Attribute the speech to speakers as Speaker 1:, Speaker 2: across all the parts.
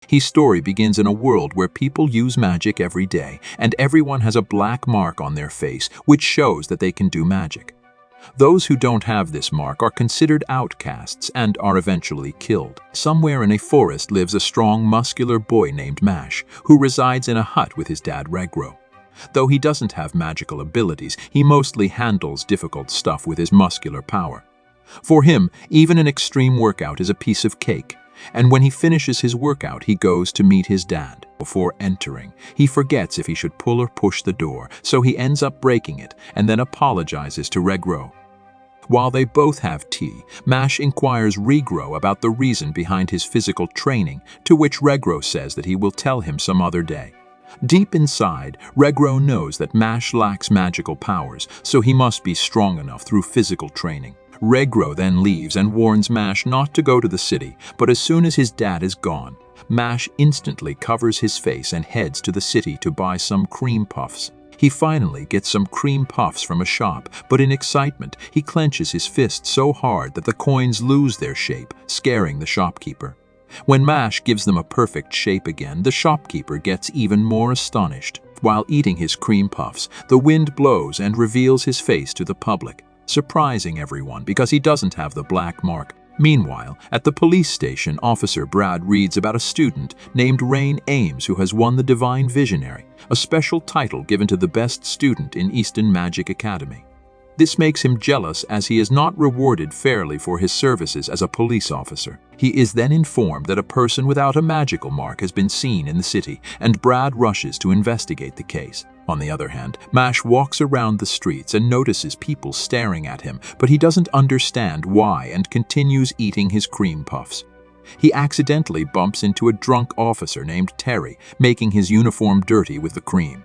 Speaker 1: His story begins in a world where people use magic every day, and everyone has a black mark on their face, which shows that they can do magic. Those who don't have this mark are considered outcasts and are eventually killed. Somewhere in a forest lives a strong, muscular boy named Mashle, who resides in a hut with his dad Regro. Though he doesn't have magical abilities, he mostly handles difficult stuff with his muscular power. For him, even an extreme workout is a piece of cake, and when he finishes his workout, he goes to meet his dad. Before entering, he forgets if he should pull or push the door, so he ends up breaking it and then apologizes to Regro. While they both have tea, Mashle inquires Regro about the reason behind his physical training, to which Regro says that he will tell him some other day. Deep inside, Regro knows that Mashle lacks magical powers, so he must be strong enough through physical training. Regro then leaves and warns Mashle not to go to the city, but as soon as his dad is gone, Mashle instantly covers his face and heads to the city to buy some cream puffs. He finally gets some cream puffs from a shop, but in excitement, he clenches his fist so hard that the coins lose their shape, scaring the shopkeeper. When Mashle gives them a perfect shape again, the shopkeeper gets even more astonished. While eating his cream puffs, the wind blows and reveals his face to the public, surprising everyone because he doesn't have the black mark. Meanwhile, at the police station, Officer Brad reads about a student named Rain Ames who has won the Divine Visionary, a special title given to the best student in Eastern Magic Academy. This makes him jealous as he is not rewarded fairly for his services as a police officer. He is then informed that a person without a magical mark has been seen in the city, and Brad rushes to investigate the case. On the other hand, Mashle walks around the streets and notices people staring at him, but he doesn't understand why and continues eating his cream puffs. He accidentally bumps into a drunk officer named Terry, making his uniform dirty with the cream.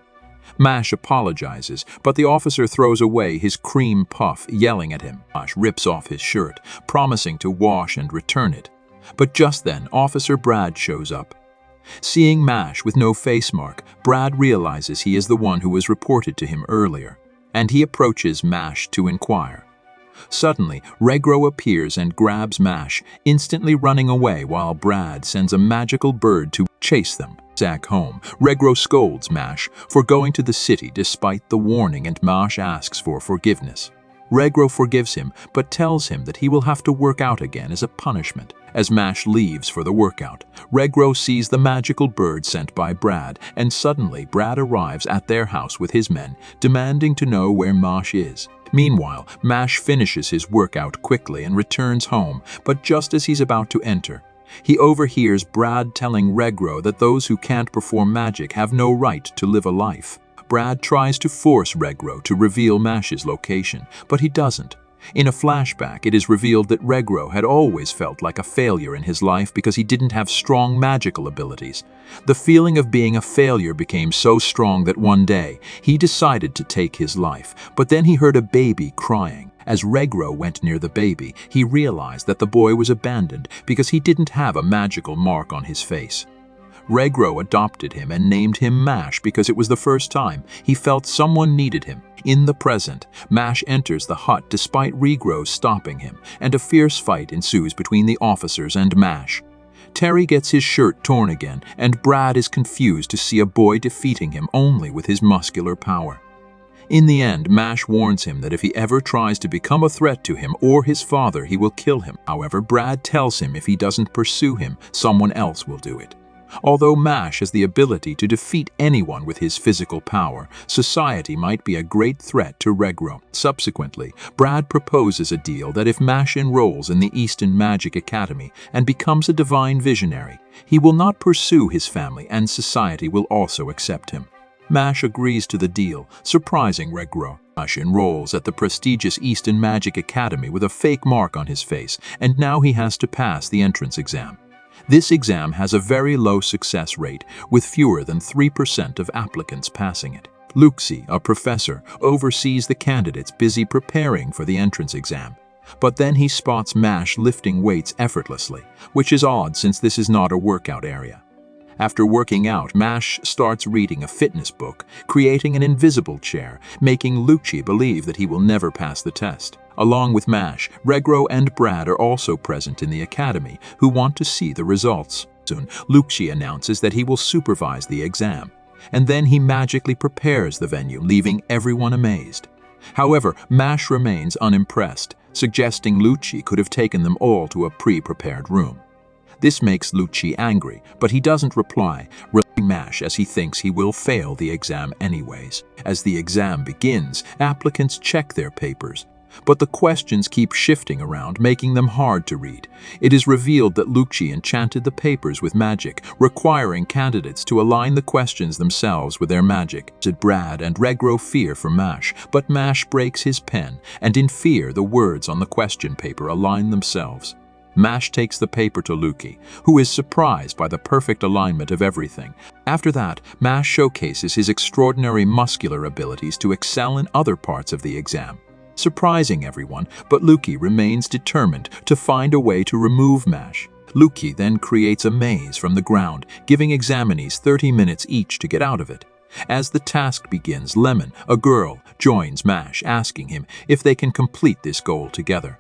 Speaker 1: Mashle apologizes, but the officer throws away his cream puff, yelling at him. Mashle rips off his shirt, promising to wash and return it. But just then, Officer Brad shows up. Seeing Mashle with no face mark, Brad realizes he is the one who was reported to him earlier, and he approaches Mashle to inquire. Suddenly, Regro appears and grabs Mashle, instantly running away while Brad sends a magical bird to chase them. Back home, Regro scolds Mashle for going to the city despite the warning, and Mashle asks for forgiveness. Regro forgives him, but tells him that he will have to work out again as a punishment. As Mashle leaves for the workout, Regro sees the magical bird sent by Brad, and suddenly Brad arrives at their house with his men, demanding to know where Mashle is. Meanwhile, Mashle finishes his workout quickly and returns home, but just as he's about to enter, he overhears Brad telling Regro that those who can't perform magic have no right to live a life. Brad tries to force Regro to reveal Mashle's location, but he doesn't. In a flashback, it is revealed that Regro had always felt like a failure in his life because he didn't have strong magical abilities. The feeling of being a failure became so strong that one day, he decided to take his life, but then he heard a baby crying. As Regro went near the baby, he realized that the boy was abandoned because he didn't have a magical mark on his face. Regro adopted him and named him Mashle because it was the first time he felt someone needed him. In the present, Mashle enters the hut despite Regro stopping him, and a fierce fight ensues between the officers and Mashle. Terry gets his shirt torn again, and Brad is confused to see a boy defeating him only with his muscular power. In the end, Mashle warns him that if he ever tries to become a threat to him or his father, he will kill him. However, Brad tells him if he doesn't pursue him, someone else will do it. Although Mashle has the ability to defeat anyone with his physical power, society might be a great threat to Regro. Subsequently, Brad proposes a deal that if Mashle enrolls in the Eastern Magic Academy and becomes a Divine Visionary, he will not pursue his family and society will also accept him. Mashle agrees to the deal, surprising Regro. Mashle enrolls at the prestigious Eastern Magic Academy with a fake mark on his face, and now he has to pass the entrance exam. This exam has a very low success rate, with fewer than 3% of applicants passing it. Luxi, a professor, oversees the candidates busy preparing for the entrance exam. But then he spots Mashle lifting weights effortlessly, which is odd since this is not a workout area. After working out, Mashle starts reading a fitness book, creating an invisible chair, making Luxi believe that he will never pass the test. Along with Mashle, Regro and Brad are also present in the academy, who want to see the results. Soon, Lucci announces that he will supervise the exam, and then he magically prepares the venue, leaving everyone amazed. However, Mashle remains unimpressed, suggesting Lucci could have taken them all to a pre-prepared room. This makes Lucci angry, but he doesn't reply, releasing Mashle as he thinks he will fail the exam anyways. As the exam begins, applicants check their papers, but the questions keep shifting around, making them hard to read. It is revealed that Lucci enchanted the papers with magic, requiring candidates to align the questions themselves with their magic. Brad and Regro fear for Mashle, but Mashle breaks his pen, and in fear the words on the question paper align themselves. Mashle takes the paper to Lucci, who is surprised by the perfect alignment of everything. After that, Mashle showcases his extraordinary muscular abilities to excel in other parts of the exam, surprising everyone, but Lucci remains determined to find a way to remove Mashle. Lucci then creates a maze from the ground, giving examinees 30 minutes each to get out of it. As the task begins, Lemon, a girl, joins Mashle, asking him if they can complete this goal together.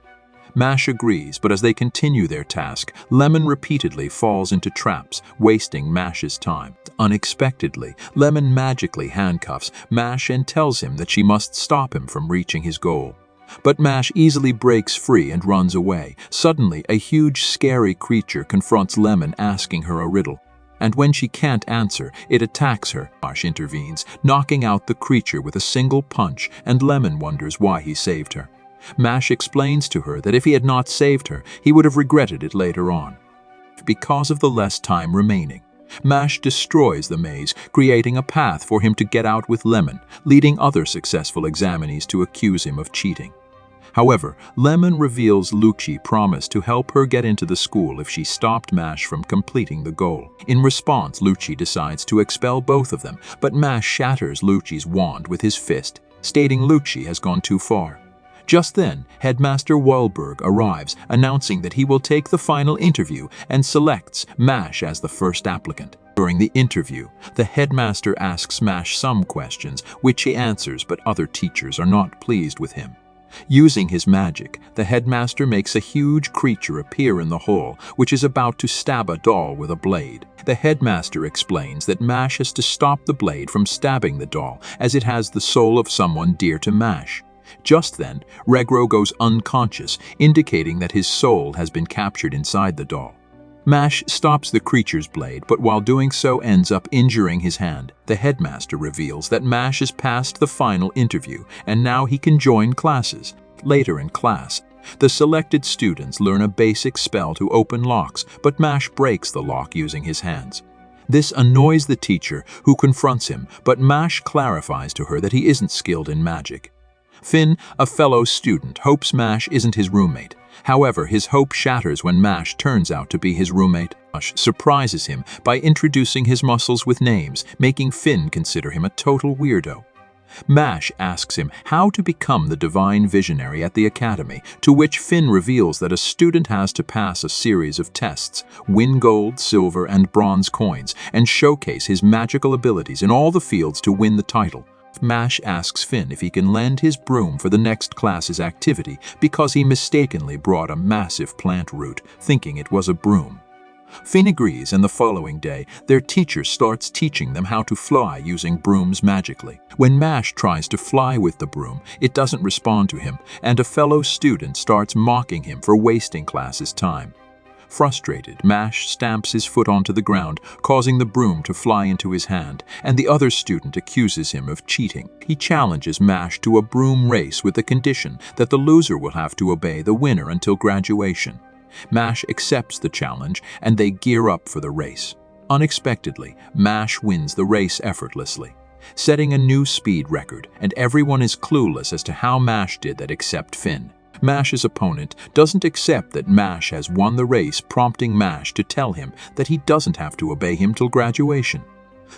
Speaker 1: Mashle agrees, but as they continue their task, Lemon repeatedly falls into traps, wasting Mashle's time. Unexpectedly, Lemon magically handcuffs Mashle and tells him that she must stop him from reaching his goal. But Mashle easily breaks free and runs away. Suddenly, a huge, scary creature confronts Lemon, asking her a riddle. And when she can't answer, it attacks her. Mashle intervenes, knocking out the creature with a single punch, and Lemon wonders why he saved her. Mashle explains to her that if he had not saved her, he would have regretted it later on. Because of the less time remaining, Mashle destroys the maze, creating a path for him to get out with Lemon, leading other successful examinees to accuse him of cheating. However, Lemon reveals Lucci promised to help her get into the school if she stopped Mashle from completing the goal. In response, Lucci decides to expel both of them, but Mashle shatters Lucci's wand with his fist, stating Lucci has gone too far. Just then, Headmaster Wahlberg arrives, announcing that he will take the final interview and selects Mashle as the first applicant. During the interview, the headmaster asks Mashle some questions, which he answers, but other teachers are not pleased with him. Using his magic, the headmaster makes a huge creature appear in the hall, which is about to stab a doll with a blade. The headmaster explains that Mashle has to stop the blade from stabbing the doll, as it has the soul of someone dear to Mashle. Just then, Regro goes unconscious, indicating that his soul has been captured inside the doll. Mashle stops the creature's blade, but while doing so ends up injuring his hand. The headmaster reveals that Mashle has passed the final interview, and now he can join classes. Later in class, the selected students learn a basic spell to open locks, but Mashle breaks the lock using his hands. This annoys the teacher, who confronts him, but Mashle clarifies to her that he isn't skilled in magic. Finn, a fellow student, hopes Mashle isn't his roommate. However, his hope shatters when Mashle turns out to be his roommate. Mashle surprises him by introducing his muscles with names, making Finn consider him a total weirdo. Mashle asks him how to become the divine visionary at the academy, to which Finn reveals that a student has to pass a series of tests, win gold, silver, and bronze coins, and showcase his magical abilities in all the fields to win the title. Mashle asks Finn if he can lend his broom for the next class's activity because he mistakenly brought a massive plant root, thinking it was a broom. Finn agrees, and the following day, their teacher starts teaching them how to fly using brooms magically. When Mashle tries to fly with the broom, it doesn't respond to him, and a fellow student starts mocking him for wasting class's time. Frustrated, Mashle stamps his foot onto the ground, causing the broom to fly into his hand, and the other student accuses him of cheating. He challenges Mashle to a broom race with the condition that the loser will have to obey the winner until graduation. Mashle accepts the challenge, and they gear up for the race. Unexpectedly, Mashle wins the race effortlessly, setting a new speed record, and everyone is clueless as to how Mashle did that except Finn. Mashle's opponent doesn't accept that Mashle has won the race, prompting Mashle to tell him that he doesn't have to obey him till graduation.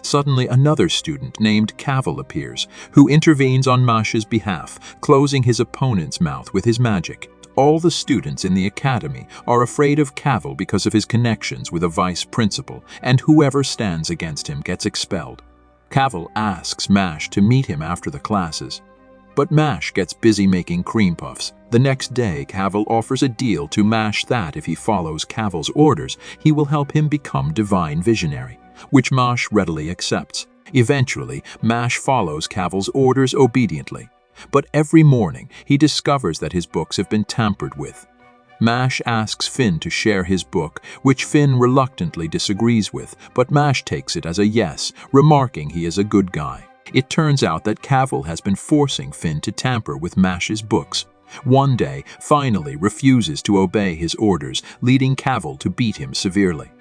Speaker 1: Suddenly, another student named Cavil appears, who intervenes on Mashle's behalf, closing his opponent's mouth with his magic. All the students in the academy are afraid of Cavil because of his connections with a vice principal, and whoever stands against him gets expelled. Cavil asks Mashle to meet him after the classes. But Mash gets busy making cream puffs. The next day, Cavil offers a deal to Mash that if he follows Cavil's orders, he will help him become Divine Visionary, which Mash readily accepts. Eventually, Mash follows Cavil's orders obediently. But every morning, he discovers that his books have been tampered with. Mash asks Finn to share his book, which Finn reluctantly disagrees with, but Mash takes it as a yes, remarking he is a good guy. It turns out that Cavil has been forcing Finn to tamper with Mash's books. One day, finally refuses to obey his orders, leading Cavil to beat him severely.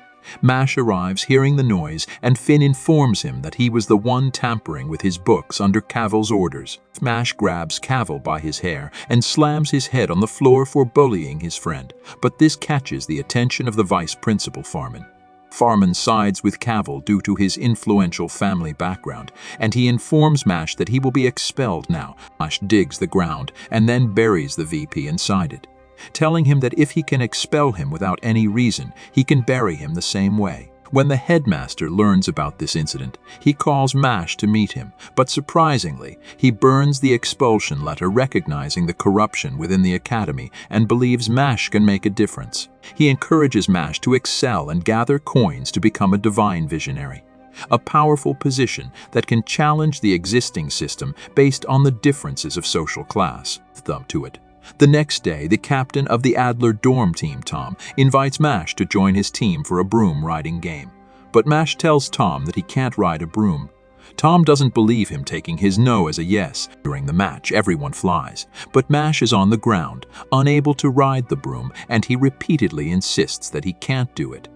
Speaker 1: Mash arrives hearing the noise, and Finn informs him that he was the one tampering with his books under Cavil's orders. Mash grabs Cavil by his hair and slams his head on the floor for bullying his friend, but this catches the attention of the vice principal Farman. Farman sides with Cavil due to his influential family background, and he informs Mash that he will be expelled now. Mash digs the ground and then buries the VP inside it, telling him that if he can expel him without any reason, he can bury him the same way. When the headmaster learns about this incident, he calls Mash to meet him, but surprisingly, he burns the expulsion letter recognizing the corruption within the academy and believes Mash can make a difference. He encourages Mash to excel and gather coins to become a Divine Visionary, a powerful position that can challenge the existing system based on the differences of social class. To it. The next day, the captain of the Adler dorm team, Tom, invites Mash to join his team for a broom riding game. But Mash tells Tom that he can't ride a broom. Tom doesn't believe him, taking his no as a yes. During the match, everyone flies, but Mash is on the ground, unable to ride the broom, and he repeatedly insists that he can't do it.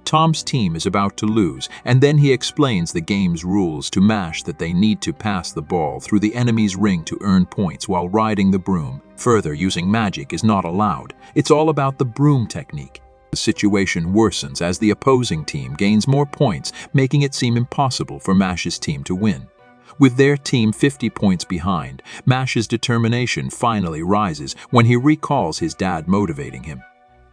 Speaker 1: Tom's team is about to lose, and then he explains the game's rules to Mash that they need to pass the ball through the enemy's ring to earn points while riding the broom. Further, using magic is not allowed. It's all about the broom technique. The situation worsens as the opposing team gains more points, making it seem impossible for Mash's team to win. With their team 50 points behind, Mash's determination finally rises when he recalls his dad motivating him.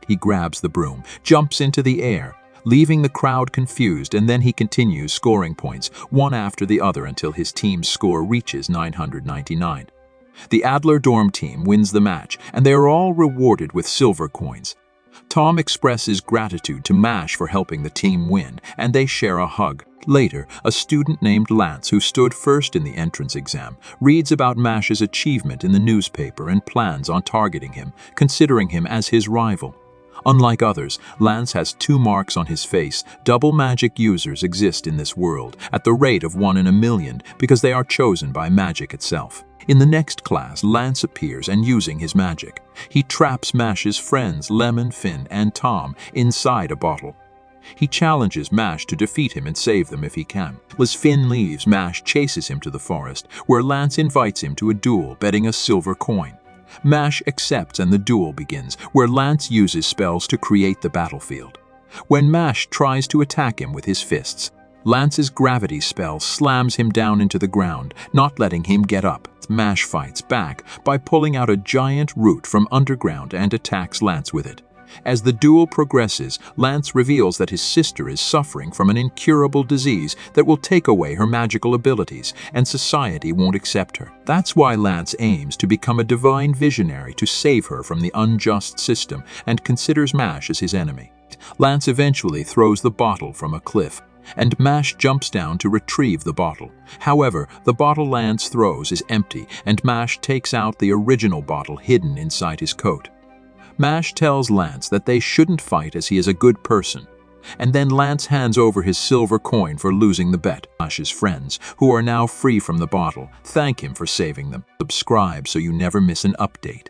Speaker 1: He grabs the broom, jumps into the air, leaving the crowd confused, and then he continues scoring points, one after the other until his team's score reaches 999. The Adler dorm team wins the match, and they are all rewarded with silver coins. Tom expresses gratitude to Mash for helping the team win, and they share a hug. Later, a student named Lance, who stood first in the entrance exam, reads about Mash's achievement in the newspaper and plans on targeting him, considering him as his rival. Unlike others, Lance has 2 marks on his face. Double magic users exist in this world at the rate of 1 in a million because they are chosen by magic itself. In the next class, Lance appears and using his magic, he traps Mash's friends Lemon, Finn, and Tom inside a bottle. He challenges Mash to defeat him and save them if he can. As Finn leaves, Mash chases him to the forest, where Lance invites him to a duel, betting a silver coin. Mash accepts and the duel begins, where Lance uses spells to create the battlefield. When Mash tries to attack him with his fists, Lance's gravity spell slams him down into the ground, not letting him get up. Mash fights back by pulling out a giant root from underground and attacks Lance with it. As the duel progresses, Lance reveals that his sister is suffering from an incurable disease that will take away her magical abilities, and society won't accept her. That's why Lance aims to become a Divine Visionary to save her from the unjust system and considers Mash as his enemy. Lance eventually throws the bottle from a cliff, and Mash jumps down to retrieve the bottle. However, the bottle Lance throws is empty, and Mash takes out the original bottle hidden inside his coat. Mash tells Lance that they shouldn't fight as he is a good person, and then Lance hands over his silver coin for losing the bet. Mash's friends, who are now free from the bottle, thank him for saving them. Subscribe so you never miss an update.